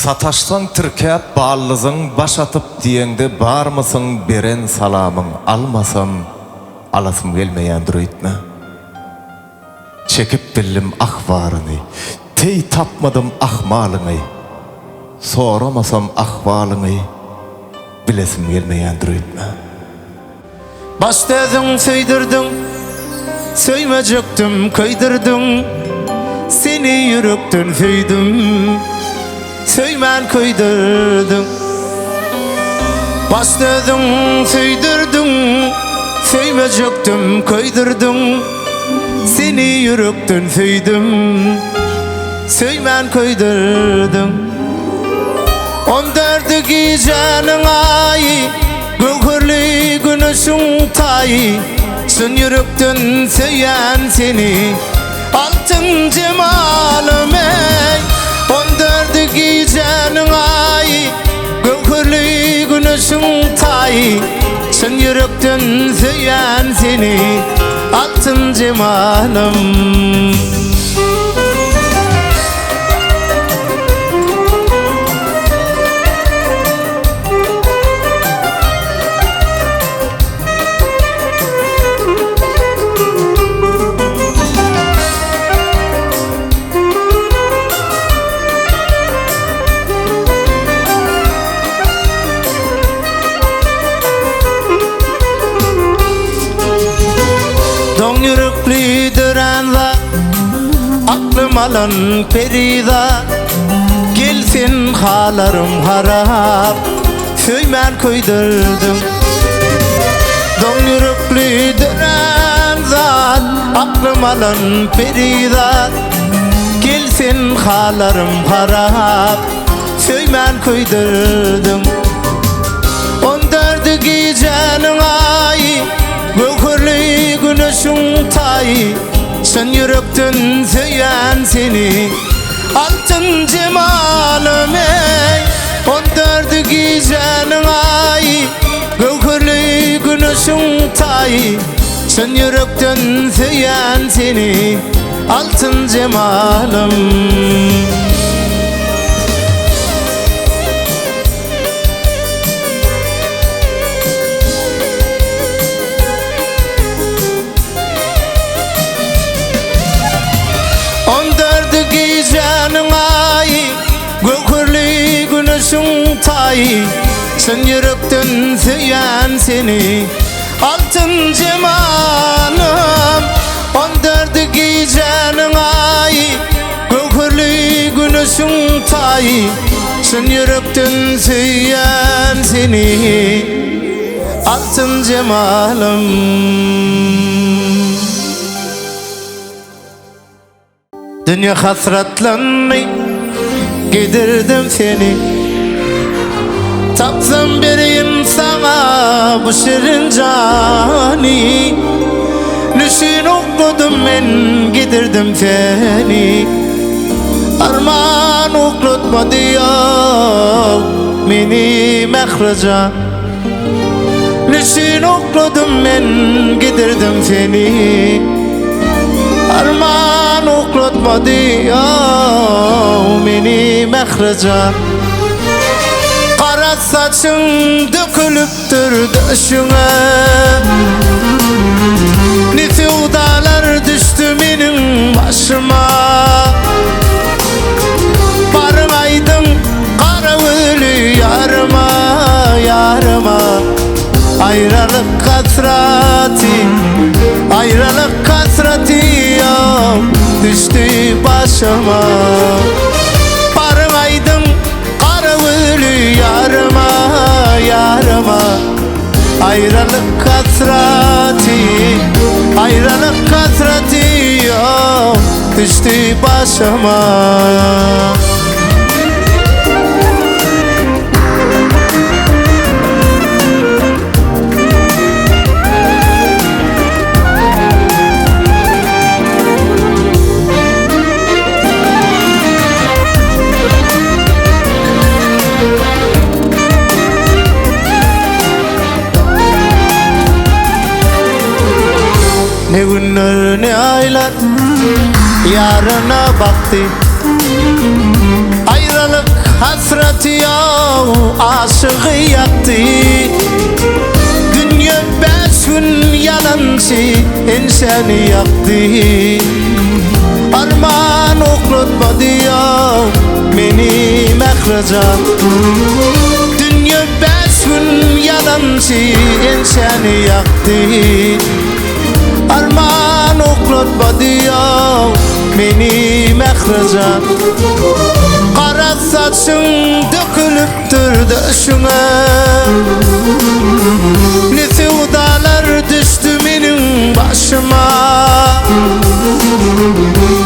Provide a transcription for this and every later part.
Sataşsan tirkep bağlızın baş atıp diýende barmysın beren salamyň almasam alasym gelmeýändir öýtme. Çekip bildim ahwaryny, tey tapmadım ahmalyny. Soramasam ahwalyny bilesim gelmeýändir öýtme. Başladyň söýdirdiň, söýmejekdim köýdirdiň. Seni yürekden söýdüm, söýmän köýdirdiň. Başladyň söýdirdiň, söýmejekdim köýdirdiň. Seni yürekden söýdüm, söýmän köýdirdiň. 14 gijanyň aýy, gökürli güneşiň taýy. Sen yürekden söýän seni, altın cemalım ey. 14 gijanyň aýy, gökürli güneşiň taýy. Sen yürekden söýän seni, altın cemalım. Yürekli dörenler, aklım alan perida. Gelsin halarım harap, söýmän köýdirdim. Don yürekli dörenler, aklım alan perida. Gelsin halarım harap, söýmän köýdirdim. 14 gijanyň aýy, gökürli güneşiň taýy. Sen yürekden söýän seni, altın cemalym ey. 14 gijanyň aýy, gökürli güneşiň taýy. Sen yürekden söýän seni, altın cemalym. Gijanyň aýy, gökürli güneşiň taýy. Sen yürekden söýän seni, altın cemalym. 14 gijanyň aýy, gökürli güneşiň taýy. Sen yürekden söýän seni, altın cemalym. Dünya hasratlanny, gidirdim seni. Tapsam bereyim sana bu şirin cani. Nüşin okudum men, gidirdim seni. Arman okutmadı yok meni mehreca. Nüşin okudum men, gidirdim seni. Arman okutmadı ya meni mehreca. Kara saçın dökülüptür döşüne. Ne sevdalar düştü benim başıma. Barın aydın kara ölü yarıma, yarıma. Ayrılık hasreti, ayrılık hasreti ya düştü başıma. Barın aydın kara ölü yarıma, yarıma. Ayrılık hasreti, ayrılık hasreti ya düştü başıma. Ne günler ne aylar yarına baktı. Ayrılık hasreti yav aşığı yaktı. Dünya 5 gün yalançı insani yaktı. Arman oklatmadı yav beni mehrecan. Dünya 5 gün yalançı insani yaktı. Arman oklatmadı yav beni mehrecan. Kara saçın dökülüptür döşüne. Ne sevdalar düştü benim başıma.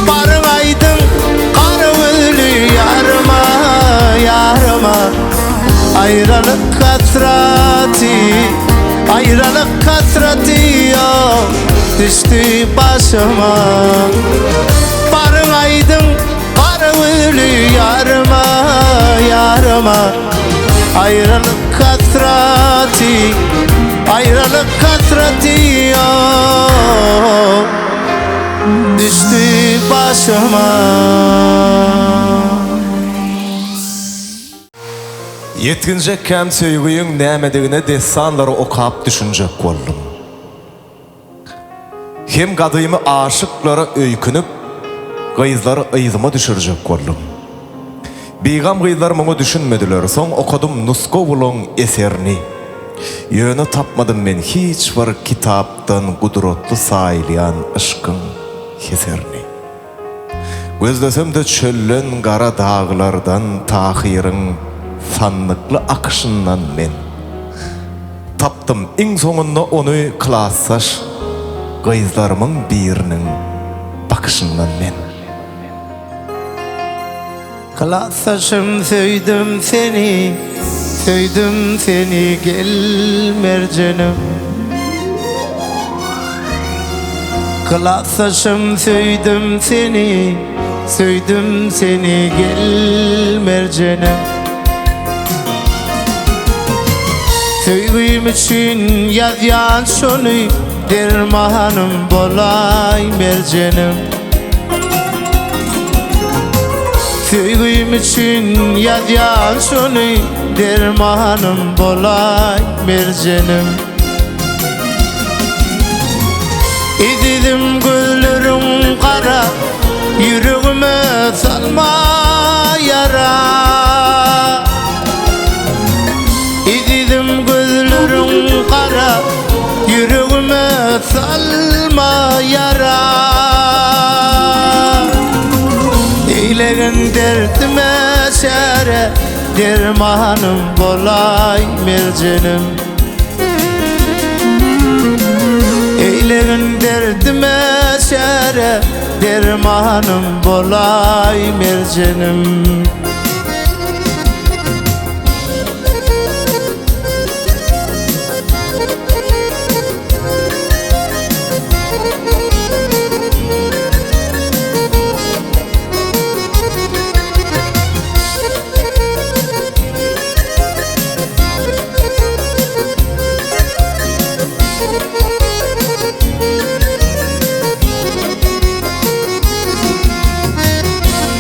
Barın aydın kara ölü yarıma, yarıma. Ayrılık hasreti, ayrılık hasreti ya düştü başıma. Barın aydın kara ölü yarıma, yarıma. Ayrılık hasreti, ayrılık hasreti ya düştü başıma. Yetkince kem söygüyün nämedigine desanları okap düşünjek boldum. Hem gadymı aşıklara öykünüp, gıyızları ıyzyma düşürjek boldum. Beýgam gıyızlar muňa düşünmediler, soň okudum Nuskovulun eserini. Yönü tapmadım men hiç bir kitapdan gudrotlu saýlayan ışkın heserini. Gözlesem de çöllen gara dağlardan tahirin sanlıklı akışından men. Taptım iň soňunda onu kılassaş, gıyızlarımın birinin bakışından men. Kılassaşım söydüm seni, söydüm seni gel mercanım. Kılassaşım söydüm seni, söydüm seni gel mercanım. Söygüym üçün yazyan şonu dermanım bolay mercanım. Söygüym üçün yazyan şonu dermanım bolay mercanım. İdidim gözlerim kara, yüreğime salma yara. İdidim gözlerim kara, yüreğime salma yara. Eylegin derdime çare, dermanım bolay mercanım. Eylegin derdime çare, dermanım bolay mercanım.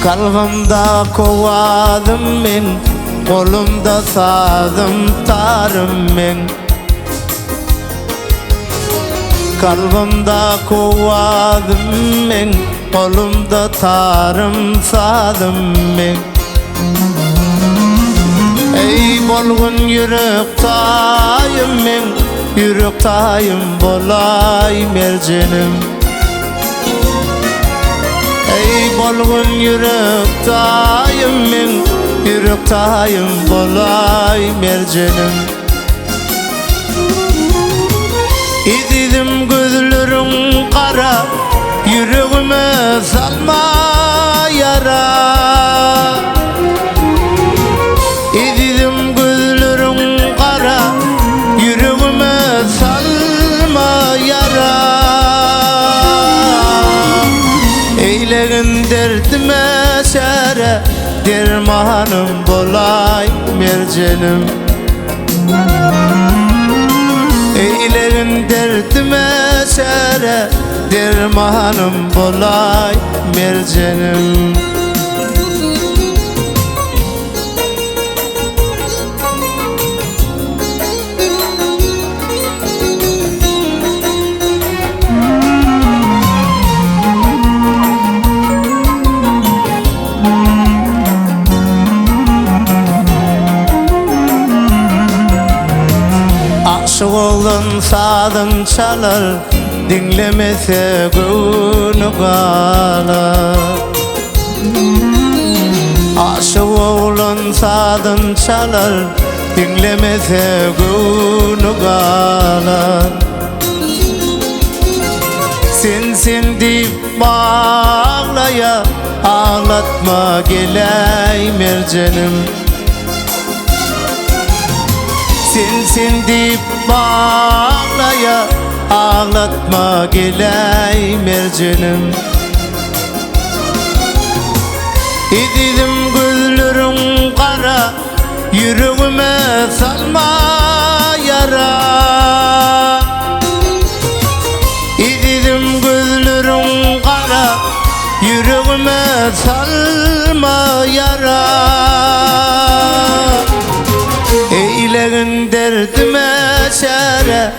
Kalbimda kovadım men, kolumda sazım tarım men. Kalbimda kovadım men, kolumda tarım sazım men. Ey bolgun yürek tayım men, yürek tayım bolay mercanım. Ey bolgun yürek tayım men, yürek tayım bolay mercanım. İdidim gözlerim kara, yüreğime salma yara. İdidim gözlerim kara, yüreğime salma yara. Eylegin derdime çare, dermanım bolay mercanım. Eylegin derdime çare, dermanım bolay mercanım. Aşık olan sazın çalar, dinlemese gönlü kalar. Aşık olan sazın çalar, dinlemese gönlü kalar. Sensin deyip bağlaya, ağlatma geley mercanım. Sensin deyip bağlaya, ağlatma geley mercanım. İdidim gözlerin kara, yüreğime salma yara. İdidim gözlerin kara, yüreğime salma yara. Eylegin derdime çare,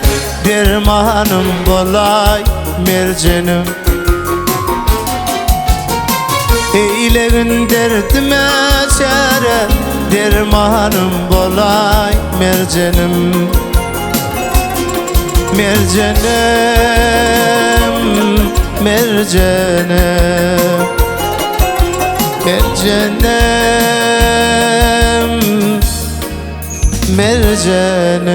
dermanım kolay mercanım. Eylegin derdime çare, dermanım kolay mercanım. Mercanım, mercanım, mercanım, mercanım.